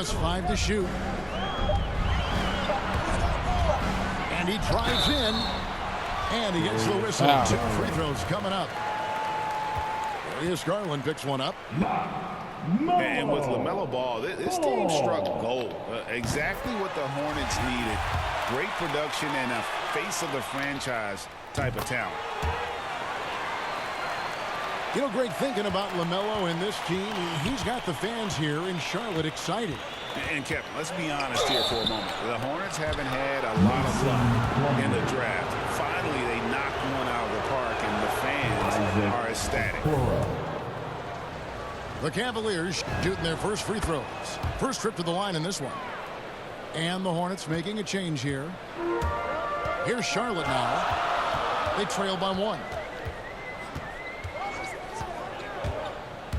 just 5 to shoot. And he drives in. And he gets the whistle. 2 free throws coming up. Darius Garland picks one up. And with LaMelo Ball, this team struck gold. Exactly what the Hornets needed. Great production and a face of the franchise type of talent. You know, Greg, thinking about LaMelo and this team, he's got the fans here in Charlotte excited. And Kevin, let's be honest here for a moment. The Hornets haven't had a lot of luck in the draft. Finally, they knocked one out of the park, and the fans are ecstatic. The Cavaliers shooting their first free throws. First trip to the line in this one. And the Hornets making a change here. Here's Charlotte now. They trail by 1.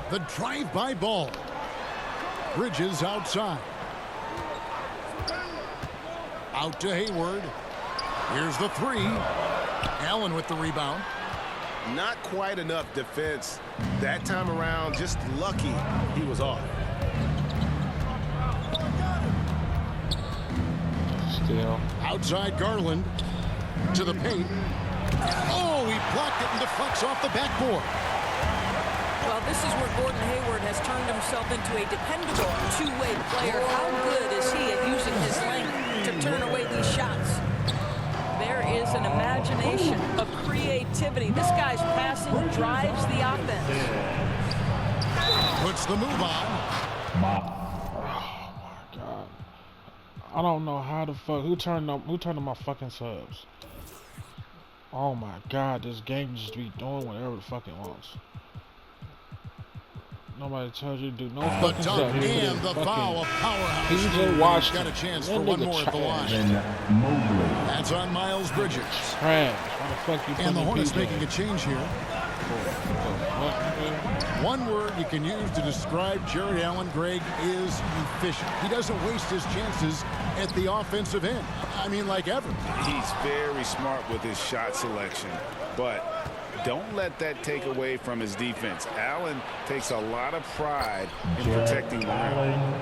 The drive-by ball. Bridges outside. Out to Hayward. Here's the 3. Allen with the rebound. Not quite enough defense that time around. Just lucky he was off. Still. Outside Garland to the paint. Oh, he blocked it and deflects off the backboard. Well, this is where Gordon Hayward has turned himself into a dependable two-way player. How good is he at using his length to turn away these shots? There is an imagination of creativity. This guy's passing drives the offense. Puts the move on. Oh my God. I don't know how the fuck who turned on my fucking subs. Oh my God, this game just be doing whatever the fuck it wants. Nobody tells you to do no fucking stuff. And the foul of Powerhouse. PJ Washington got a chance for one more at the line. That's on Miles Bridges. Trash. Why the fuck you And the Hornets PJ? making a change here. One word you can use to describe Jared Allen, Greg, is efficient. He doesn't waste his chances at the offensive end. I mean, like ever. He's very smart with his shot selection, but don't let that take away from his defense. Allen takes a lot of pride in protecting the rim.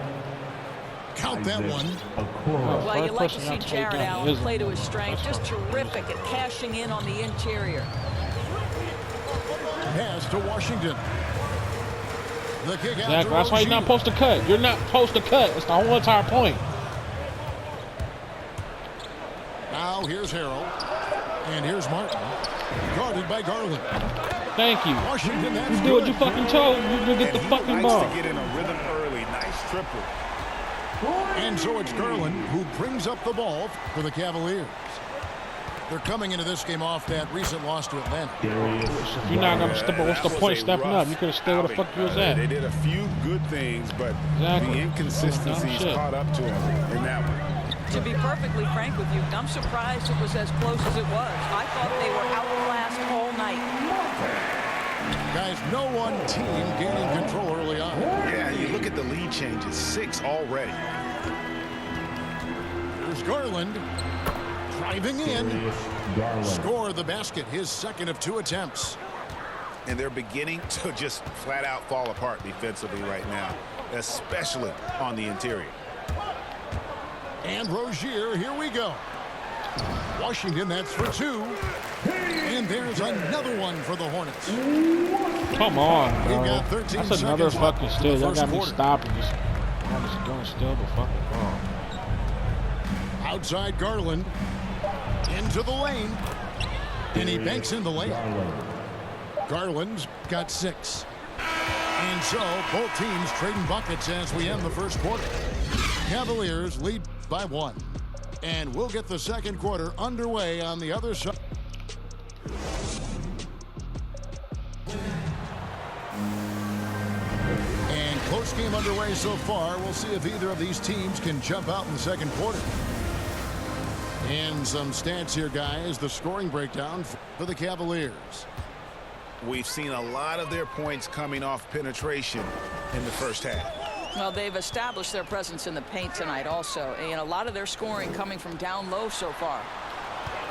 Count that one. Well, you like to see Jared Allen play to his strength. Just terrific at cashing in on the interior. Pass to Washington. The kick out Exactly. That's why you're not supposed to cut. You're not supposed to cut. It's the whole entire point. Now here's Harrell. And here's Martin. Guarded by Garland. Thank you. Washington, that's You do what you fucking told. You do get the fucking ball. To get in a rhythm early. Nice triple. And so it's Garland who brings up the ball for the Cavaliers. They're coming into this game off that recent loss to Atlanta. So if you're not going to step up, what's the point stepping up? You could have stayed where the fuck you was at. They did a few good things, but Exactly. the inconsistencies caught up to him in that one. To be perfectly frank with you, I'm surprised it was as close as it was. I thought they were outclassed all night. Guys, no one team gaining control early on. Yeah, you look at the lead changes, 6 already. There's Garland driving in. Score the basket, his second of 2 attempts. And they're beginning to just flat out fall apart defensively right now, especially on the interior. And Rozier, here we go. Washington, that's for 2. And there's another one for the Hornets. Come on, We've bro. got 13 That's another seconds fucking left steal. in the Y'all got first me quarter. stopping. I'm just going to steal the fucking ball. Outside Garland. Into the lane. And he banks in the lane. Garland's got 6. And so both teams trading buckets as we end the first quarter. Cavaliers lead by 1. And we'll get the second quarter underway on the other side. And close game underway so far. We'll see if either of these teams can jump out in the second quarter. And some stats here, guys. The scoring breakdown for the Cavaliers. We've seen a lot of their points coming off penetration in the first half. Well, they've established their presence in the paint tonight also, and a lot of their scoring coming from down low so far.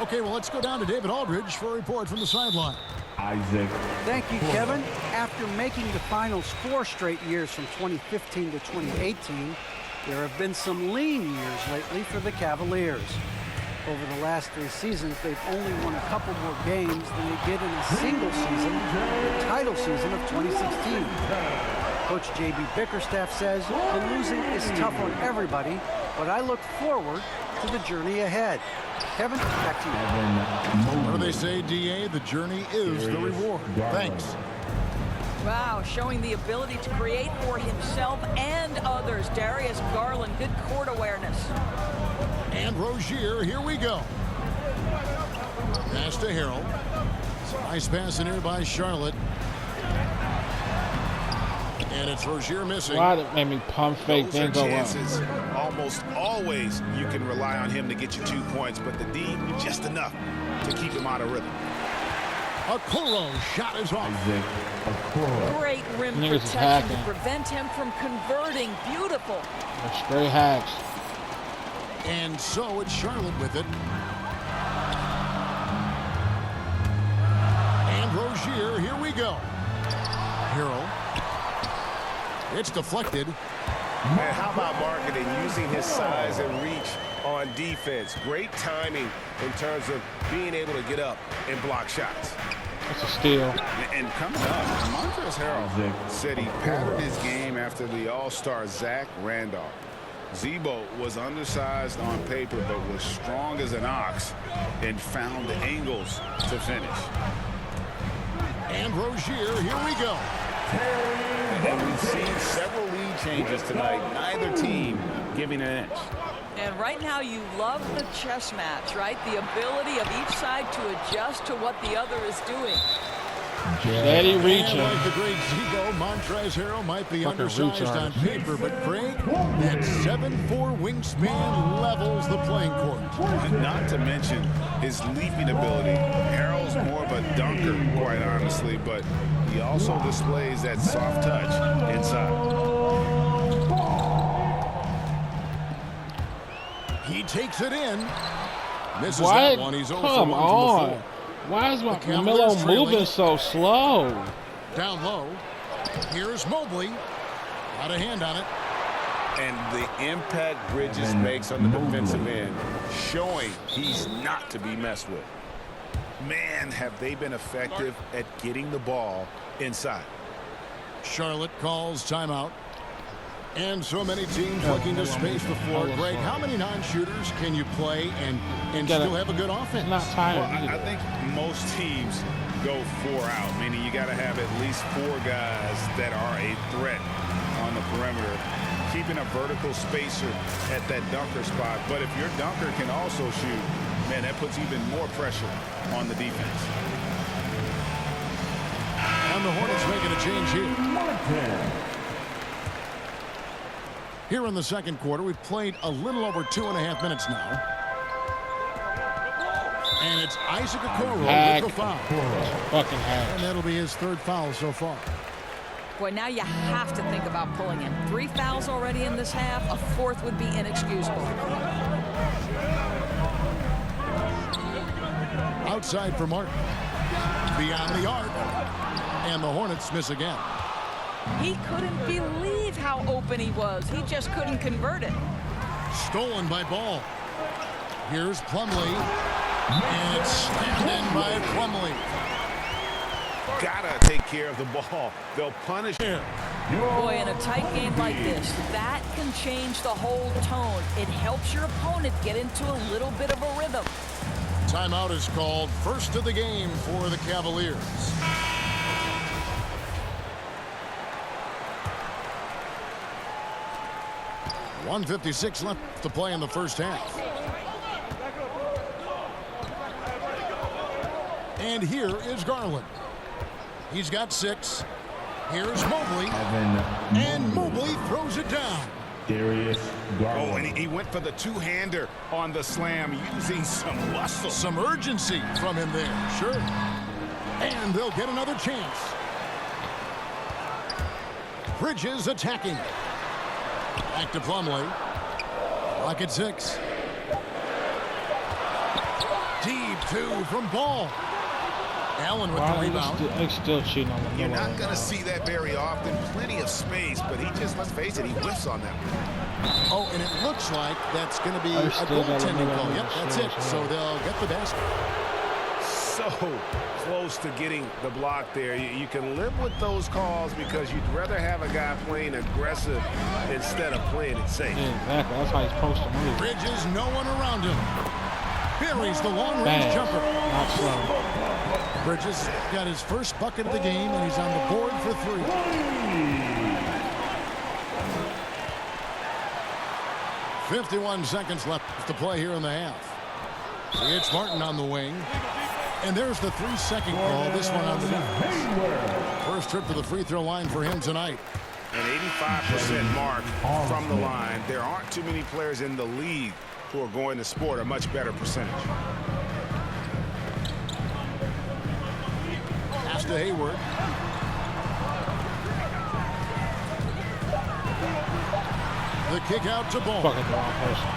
Okay, well, let's go down to David Aldridge for a report from the sideline. Isaac. Thank you, Kevin. After making the finals 4 straight years from 2015 to 2018, There have been some lean years lately for the Cavaliers. Over the last 3 seasons, they've only won a couple more games than they did in a single season, the title season of 2016. Coach J.B. Bickerstaff says the losing is tough on everybody, but I look forward to the journey ahead. Kevin, back to you. What do they say, DA? The journey is the reward. Thanks. Wow, showing the ability to create for himself and others. Darius Garland, good court awareness. And Rozier, here we go. Pass to Harrell. Nice pass in here by Charlotte. And it's Rozier missing. Why did it make me pump fake Those then are go up? chances. Almost always you can rely on him to get you 2 points, but the D just enough to keep him out of rhythm. Okoro shot is off. Great rim Niggas is protection to hacking. prevent him from converting. Beautiful. They're straight hacks. And so it's Charlotte with it. And Rozier, here we go. Harrell. It's deflected. Man, how about marketing, using his size and reach on defense? Great timing in terms of being able to get up and block shots. That's a steal. And coming up, Montrezl Harrell said he patterned his game after the All-Star Zach Randolph. Zebo was undersized on paper, but was strong as an ox and found the angles to finish. And Rozier, here we go. And we've seen several lead changes tonight, neither team giving an inch. And right now you love the chess match, right? The ability of each side to adjust to what the other is doing. Steady And reaching. like the great Zebo, Montrezl Harrell might be Fucking undersized reach on artist. paper, but Craig, that 7'4" wingspan levels the playing court. Not to mention his leaping ability. Harrell's more of a dunker, quite honestly, but he also displays that soft touch inside. He takes it in. Misses What? that one. He's 0 for 1 Come from the on. floor. Why is my The Cavaliers Melo trailing. moving so slow? Down low. Here's Mobley. Got a hand on it. And the impact Bridges makes on the defensive end, showing he's not to be messed with. Man, have they been effective at getting the ball inside. Charlotte calls timeout. And so many teams looking to space the floor. Greg, how many non-shooters can you play and still have a good offense? Not tired. Well, I think most teams go 4 out, meaning you got to have at least 4 guys that are a threat on the perimeter, keeping a vertical spacer at that dunker spot. But if your dunker can also shoot, man, that puts even more pressure on the defense. And the Hornets making a change here. Here in the second quarter, we've played a little over 2.5 minutes now. And it's Isaac Okoro Hack. with the foul. Fucking hack. And that'll be his 3rd foul so far. Boy, now you have to think about pulling him. 3 fouls already in this half. A 4th would be inexcusable. Outside for Martin. Beyond the arc. And the Hornets miss again. He couldn't believe how open he was. He just couldn't convert it. Stolen by Ball. Here's Plumlee. And it's slammed in by Plumlee. Gotta take care of the ball. They'll punish him. Boy, in a tight game like this, that can change the whole tone. It helps your opponent get into a little bit of a rhythm. Timeout is called. First of the game for the Cavaliers. .156 left to play in the first half. And here is Garland. He's got 6. Here's Mobley. And Mobley throws it down. Darius Oh, Garland. and he went for the two-hander on the slam, using some muscle. Some urgency from him there. Sure. And they'll get another chance. Bridges attacking. Back to Plumlee. Clock at 6. Deep 2 from Ball. Allen with the Why rebound. they still cheating on the You're middle not right going to now. see that very often. Plenty of space, but he just, let's face it, he whiffs on that one. Oh, and it looks like that's going to be I a still got goaltending another call. one Yep, to that's say, it. so- So they'll get the basket. So close to getting the block there. You can live with those calls because you'd rather have a guy playing aggressive instead of playing it safe. Yeah, exactly. That's how he's supposed to move. Bridges, no one around him. Buries the long-range Bang. jumper. Not slow. Bridges got his first bucket of the game, and he's on the board for 3. "51 seconds left to play here in the half. It's Martin on the wing. And there's the 3-second call. This one on the defense. First trip to the free throw line for him tonight. An 85% mark from the line. There aren't too many players in the league who are going to sport a much better percentage. Pass to Hayward. The kick out to Ball. Fucking wrong person.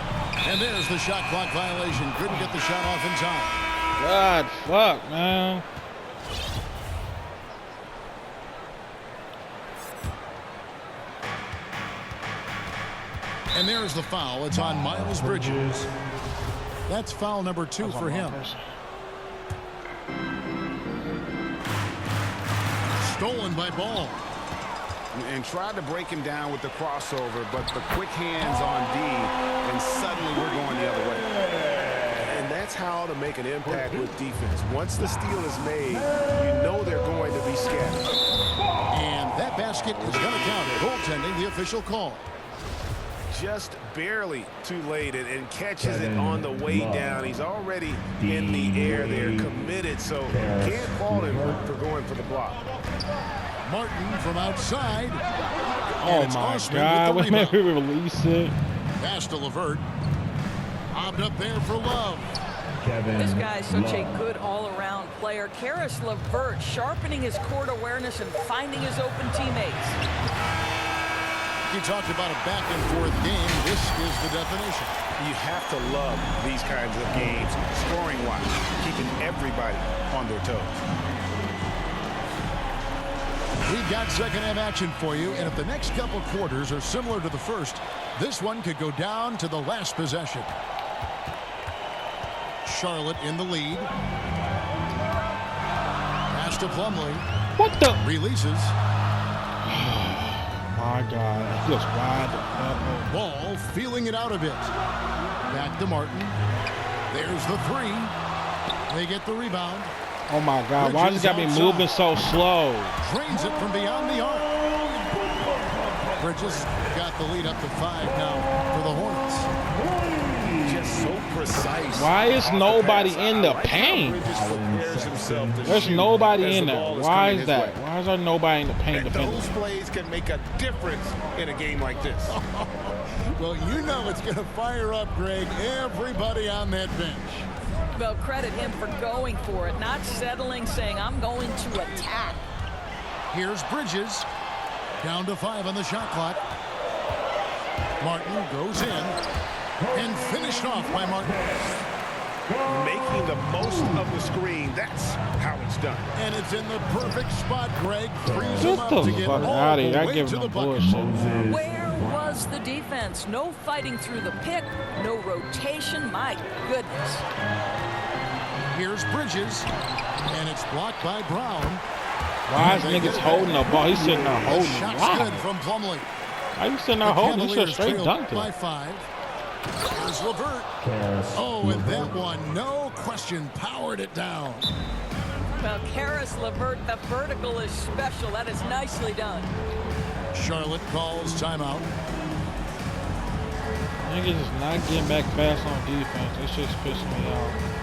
And there's the shot clock violation. Couldn't get the shot off in time. God, fuck, man. And there's the foul. It's on Miles Bridges. That's foul number 2 for him. Stolen by Ball. And tried to break him down with the crossover, but the quick hands on D, and suddenly we're going the other way. And that's how to make an impact with defense. Once the steal is made, you know they're going to be scattered. And that basket is going to count. Goaltending, the official call. Just barely too late and catches it on the way down. He's already in the air there, committed, so can't fault him for going for the block. Martin from outside. Oh And it's my Osman God, with when the we rebound. release it. Pass to LeVert. Bobbed up there for Love. This guy is such a good all-around player. Karis LeVert sharpening his court awareness and finding his open teammates. You talked about a back-and-forth game. This is the definition. You have to love these kinds of games, scoring-wise, keeping everybody on their toes. We've got second-half action for you, and if the next couple quarters are similar to the first, this one could go down to the last possession. Charlotte in the lead. Pass to Plumlee. What the? Releases. My God, just wide. Ball feeling it out a bit. Back to Martin. There's the 3. They get the rebound. Oh my God, why does it got me Bridges moving so slow? Drains it from beyond the arc. Bridges got the lead up to 5 now for the Hornets. Just so precise. Why is nobody in the I like how paint? Bridges prepares himself to There's shoot nobody as in the there. ball is Why coming is his that? way. Why is there nobody in the paint And defending? those plays can make a difference in a game like this. Well, you know it's going to fire up, Greg, everybody on that bench. Well, credit him for going for it, not settling, saying, I'm going to attack. Here's Bridges. Down to 5 on the shot clock. Martin goes in and finished off by Martin. Making the most of the screen. That's how it's done. And it's in the perfect spot, Greg. Frees him Get up the to get fuck all out of the here. I way give to him the no bucket. bullshit. Where was the defense? No fighting through the pick, no rotation. My goodness. Here's Bridges, and it's blocked by Brown. Why is niggas holding the ball? He's sitting there The holding it. shot's Why? good from Plumlee. Why you sitting there The holding? He should Cavaliers straight trail dunked by it. 5. Here's LeVert. Oh, and that one, no question, powered it down. Well, Karis LeVert, the vertical is special. That is nicely done. Charlotte calls timeout. Niggas is not getting back fast on defense. It's just pissing me off.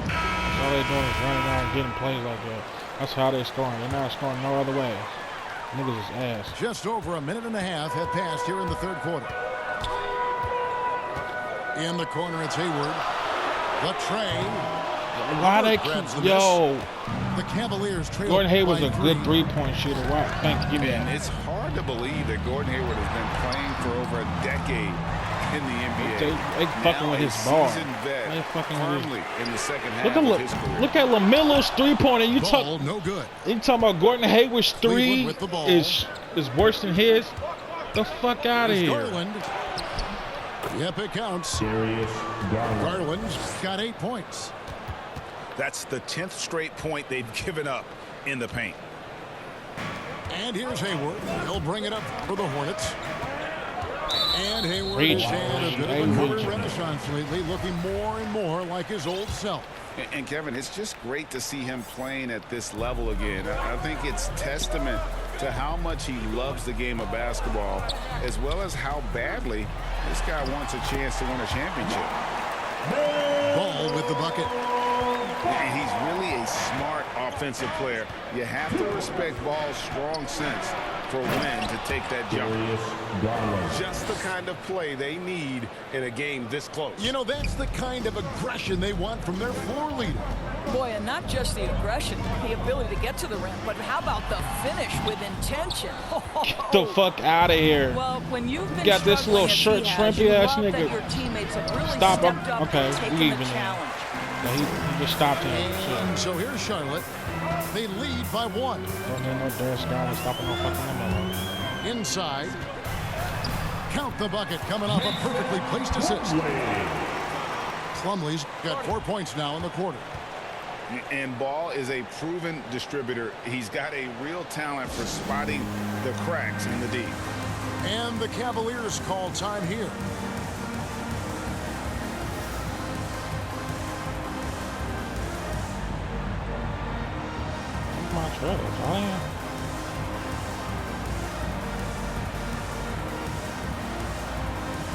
All they doing is running around and getting plays like that. That's how they scoring. They're not scoring no other way. Niggas is ass. Just over a minute and a half have passed here in the third quarter. In the corner, it's Hayward. The tray. Why they Grabs the keep... Yo. The Cavaliers trail Gordon Hayward's by a 3. good three-point shooter. Why? Thank you. And it's hard to believe that Gordon Hayward has been playing for over a decade in the NBA. They fucking with his ball. They fucking with his... in the second half of his career. Look at LaMelo's three-pointer. You Ball, no good. talking about Gordon Hayward's three with the ball. is worse than his? The fuck out of Here's here. Garland. Yep, it counts. Darius Garland. Garland's got 8 points. That's the 10th straight point they've given up in the paint. And here's Hayward. He'll bring it up for the Hornets. And Hayward Reach. has had a bit of a career renaissance lately, looking more and more like his old self. And Kevin, it's just great to see him playing at this level again. I think it's testament to how much he loves the game of basketball, as well as how badly this guy wants a chance to win a championship. Ball with the bucket. And he's really a smart offensive player. You have to respect Ball's strong sense for when to take that jump. Darius Garland. Just the kind of play they need in a game this close. You know, that's the kind of aggression they want from their floor leader. Boy, and not just the aggression, the ability to get to the rim, but how about the finish with intention? Get the fuck out of here. Well, when you've been got this little struggling as shirt he has, you shrimpy ass love that nigga. your teammates have really Stop him. stepped up Okay, and taken we the even now. challenge. Yeah, he just stopped him. And so here's Charlotte. They lead by 1. Don't need no Darius Garland stopping no fucking LaMelo. Inside. Count the bucket coming off a perfectly placed assist. Plumlee's got 4 points now in the quarter. And Ball is a proven distributor. He's got a real talent for spotting the cracks in the D. And the Cavaliers call time here. My trailers, oh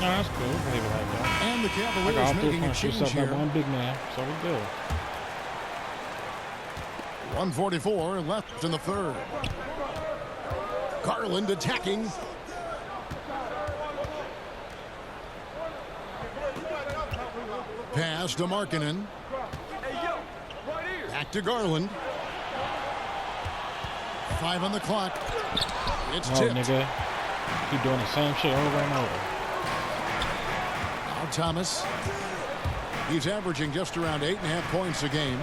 no, that's cool. We'll leave it like that. And the I Cavaliers got all making a 3 points. change Up here. that one big man, so we're good. 1:44 left in the third. Garland attacking. Pass to Markkanen. Back to Garland. 5 on the clock. It's No, tipped. nigga. Keep doing the same shit over and over. Now Thomas. He's averaging just around 8.5 points a game.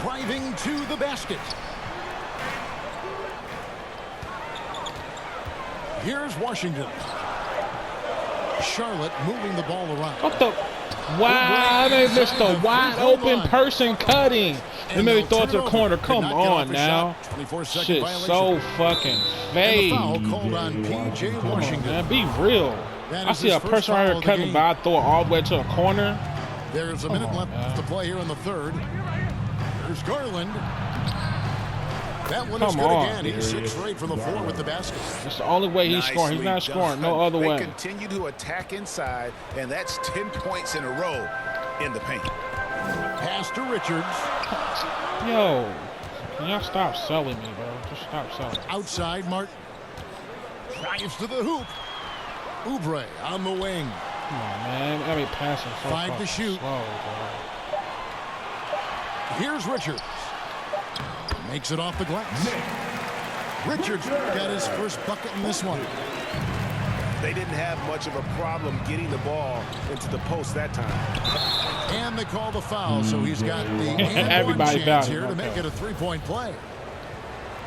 Driving to the basket. Here's Washington. Charlotte moving the ball around. What the? Wow, they missed a wide open person cutting. They made me throw it to the corner. Come on now. Shit, so fucking fake. Foul called on P.J. Washington. Man, be real. I see a person right here cutting, but I throw it all the way to the corner. There's a minute left to play here in the third. There's Garland. That one is good again. He's 6 straight from the floor with the basket. That's the only way he's scoring. He's not scoring no other way. They continue to attack inside, and that's 10 points in a row in the paint. Pass to Richards. Yo, can y'all stop selling me, bro? Just stop selling. Outside, Martin. Drives to the hoop. Oubre on the wing. Come on, man. Every passing so 5 to fucking shoot. slow, bro. Here's Richards. Makes it off the glass. Richards got his first bucket in this one. They didn't have much of a problem getting the ball into the post that time. And they call the foul, so he's got the and Everybody one chance fouled here him. to make it a 3-point play.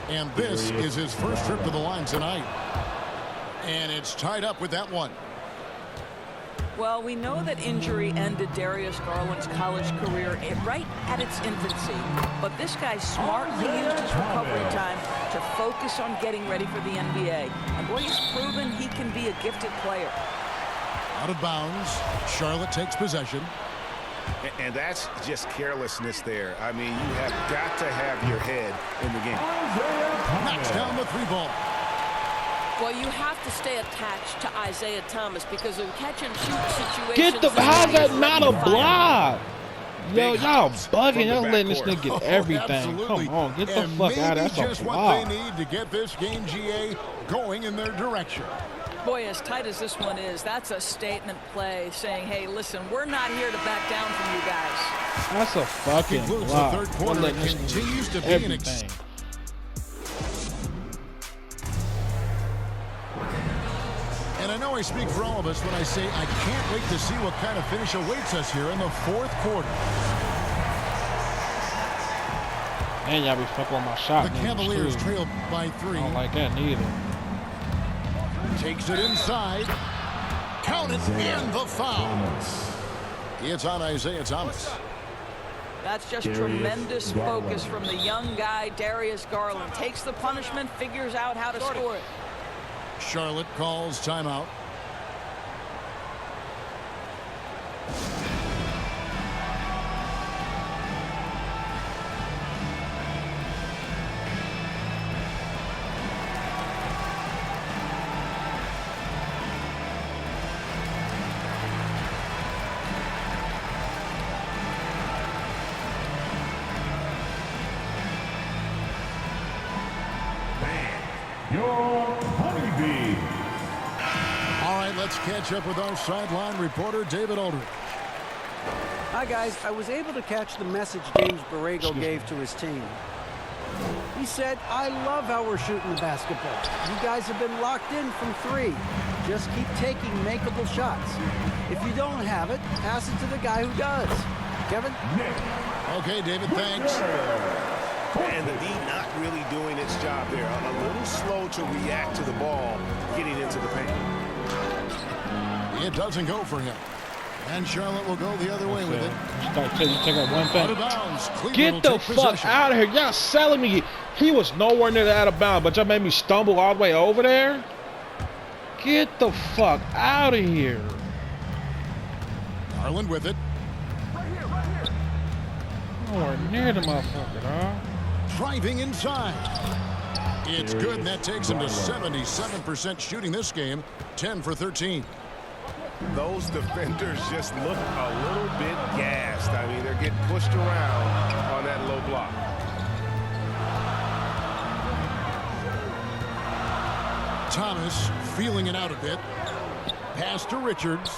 And this is his first trip to the line tonight. And it's tied up with that one. Well, we know that injury ended Darius Garland's college career right at its infancy. But this guy smartly used his recovery time to focus on getting ready for the NBA. And boy, he's proven he can be a gifted player. Out of bounds. Charlotte takes possession. And that's just carelessness there. I mean, you have got to have your head in the game. Knocks down the 3-ball. Well, you have to stay attached to Isaiah Thomas because in catch-and-shoot situations... Get the... How's that not a block? Yo, Big y'all hops bugging. from the Y'all letting this backcourt. nigga get everything. Absolutely. Come on, get the And fuck out of there. maybe That's just a what block. they need to get this game, GA, going in their direction. Boy, as tight as this one is, that's a statement play saying, hey, listen, we're not here to back down from you guys. That's a fucking Concludes block. the third quarter. It continues to be an Everything. And I know I speak for all of us when I say I can't wait to see what kind of finish awaits us here in the fourth quarter. And y'all be fucking with my shot. The Cavaliers trail by 3. I don't like that neither. Takes it inside. Count it in the foul. It's on Isaiah Thomas. That's just Darius tremendous Garland. focus from the young guy, Darius Garland. Takes the punishment, figures out how to score it. Charlotte calls timeout. Your honeybee. All right, let's catch up with our sideline reporter, David Aldridge. Hi, guys. I was able to catch the message James Borrego gave to his team. He said, I love how we're shooting the basketball. You guys have been locked in from 3. Just keep taking makeable shots. If you don't have it, pass it to the guy who does. Kevin? Okay, David, thanks. And the D not really doing its job there. A little slow to react to the ball getting into the paint. It doesn't go for him. And Charlotte will go the other way with it. Start taking out one Out of thing. bounds. Cleveland will Get the take fuck possession. out of here. Y'all selling me. He was nowhere near the out of bounds, but y'all made me stumble all the way over there. Get the fuck out of here. Garland with it. Nowhere near the motherfucker, dog. Driving inside. It's good, and that takes him to 77% shooting this game. 10 for 13. Those defenders just look a little bit gassed. I mean, they're getting pushed around on that low block. Thomas feeling it out a bit. Pass to Richards.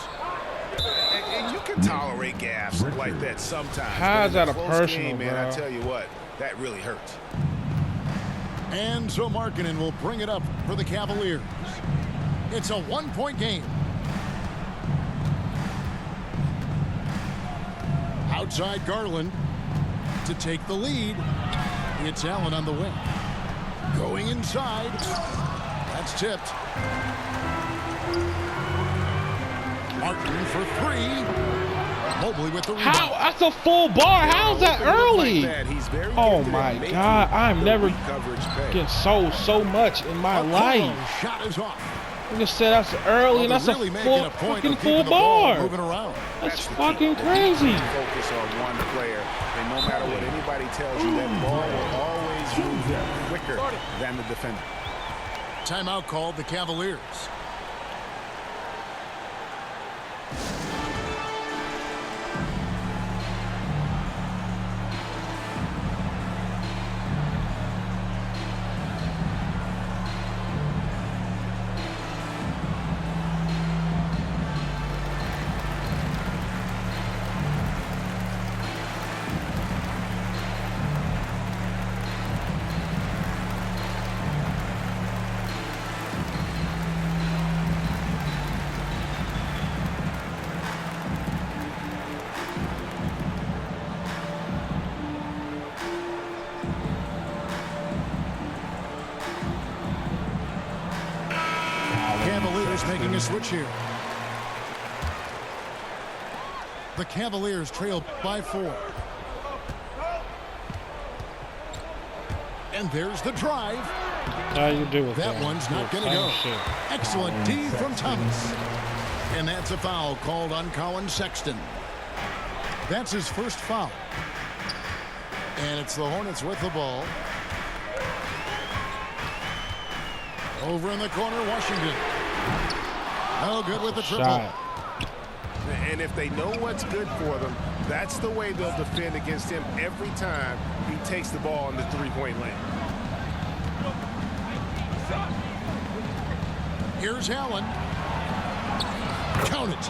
And you can tolerate gaps like that sometimes. How is but in that a close personal, game, man, I bro? tell you what, that really hurts. And so Markkanen will bring it up for the Cavaliers. It's a one-point game. Outside Garland to take the lead. It's Allen on the wing. Going inside. That's tipped. Martin for 3. Mobley with the rebound. How? That's a full bar. How's that early? Like that, he's very Oh gifted my at making God, I'm the never weak coverage pay. getting so much in my life. Shot is off. You just said that's early, and that's Well, they're a really full, making a point fucking of keeping full the ball bar. moving around. That's the key. fucking crazy. Focus on one player, and no matter what anybody tells you, that ball will always move quicker than the defender. Timeout called the Cavaliers. Cavaliers making a switch here. The Cavaliers trail by 4. And there's the drive. How you do with That one's not going to Same go. shit. Excellent D from Thomas. And that's a foul called on Colin Sexton. That's his first foul. And it's the Hornets with the ball. Over in the corner, Washington. Oh, good with the triple. Shot. And if they know what's good for them, that's the way they'll defend against him every time he takes the ball in the 3-point lane. Here's Allen. Count it.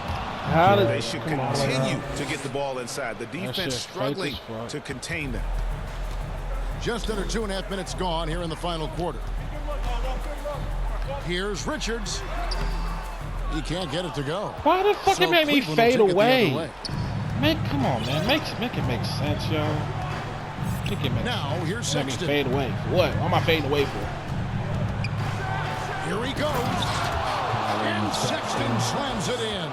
How did They should continue to get the ball inside. The defense struggling to contain them. Just under 2.5 minutes gone here in the final quarter. Here's Richards. He can't get it to go. Why the fuck it made me Cleveland will fade take it the away? other way. Man, come on, man. Make it make sense, yo. Make it make Now, here's Let me Sexton. fade away. For what? What am I fading away for? Here he goes. And Sexton slams it in.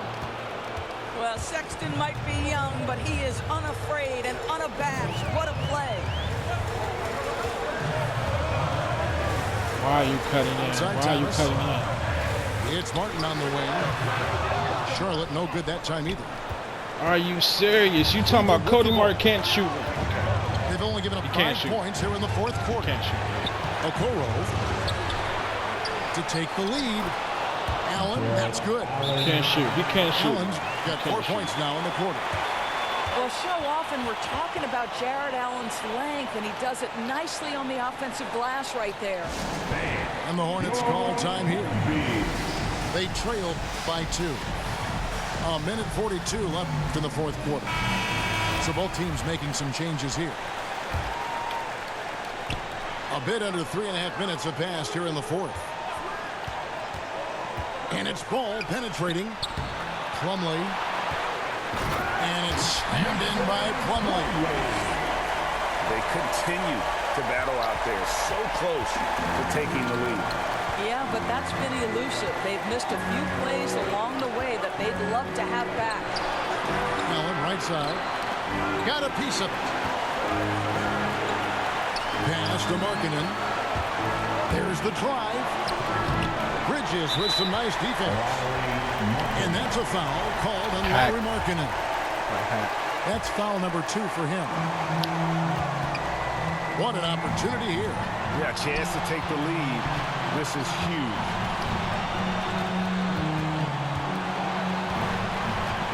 Well, Sexton might be young, but he is unafraid and unabashed. What a play. Why are you cutting in? Outside Why are you Thomas. cutting in? It's Martin on the wing. Charlotte no good that time either. Are you serious? You talking about Cody Martin can't shoot? Okay. They've only given up can't 5 shoot. points here in the fourth quarter. Can't shoot. Okoro to take the lead. Allen, that's good. Can't shoot. He can't shoot. Allen's got 4 points now in the quarter. Well, so often we're talking about Jared Allen's length, and he does it nicely on the offensive glass right there. And the Hornets call time here. They trail by 2. A minute 42 left in the fourth quarter. So both teams making some changes here. A bit under 3.5 minutes have passed here in the fourth. And it's ball penetrating. Plumlee. And it's slammed in by Plumlee. They continue to battle out there, so close to taking the lead. Yeah, but that's been elusive. They've missed a few plays along the way that they'd love to have back. Allen, right side. Got a piece of it. Pass to Markkanen. There's the drive. Bridges with some nice defense. And that's a foul called on Larry Markkanen. That's foul number 2 for him. What an opportunity here. Yeah, chance to take the lead. This is huge.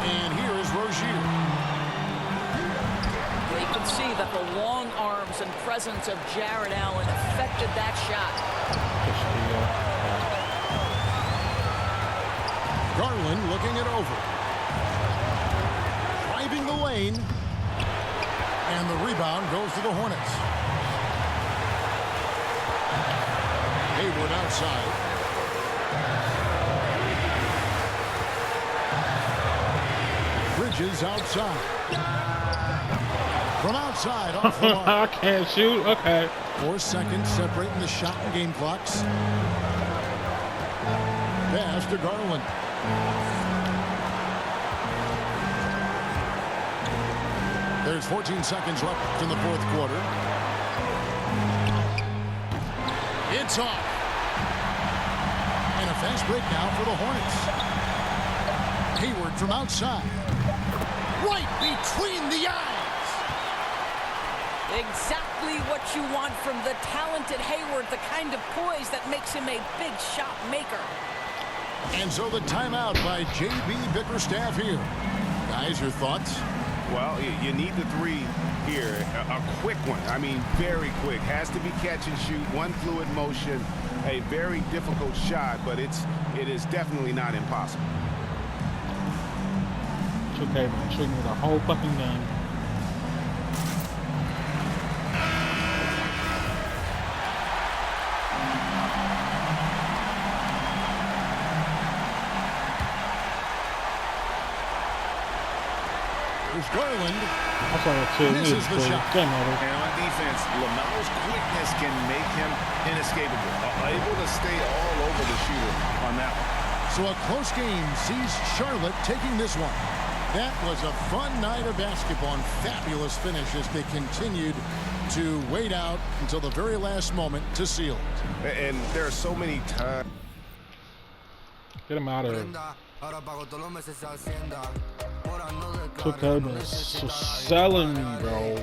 And here is Rozier. You can see that the long arms and presence of Jared Allen affected that shot. Garland looking it over. Driving the lane. And the rebound goes to the Hornets. Hayward outside. Bridges outside. From outside off the mark. I can't shoot. Okay. 4 seconds separating the shot and game clocks. Pass to Garland. There's 14 seconds left in the fourth quarter. It's off. And a fast break now for the Hornets. Hayward from outside. Right between the eyes. Exactly what you want from the talented Hayward, the kind of poise that makes him a big shot maker. And so the timeout by J.B. Bickerstaff here. Guys, your thoughts? Well, you need the 3 here. A quick one. I mean, very quick. Has to be catch and shoot. One fluid motion. A very difficult shot, but it is definitely not impossible. It's okay, man. Treat me the whole fucking game. There's Garland. That's all it is. Misses the shot. Game over. And on defense, LaMelo's quickness can make him inescapable. Able to stay all over the shooter on that one. So a close game sees Charlotte taking this one. That was a fun night of basketball and fabulous finish as they continued to wait out until the very last moment to seal it. And there are so many times. Get him out of here. It's okay, man. So selling me, bro.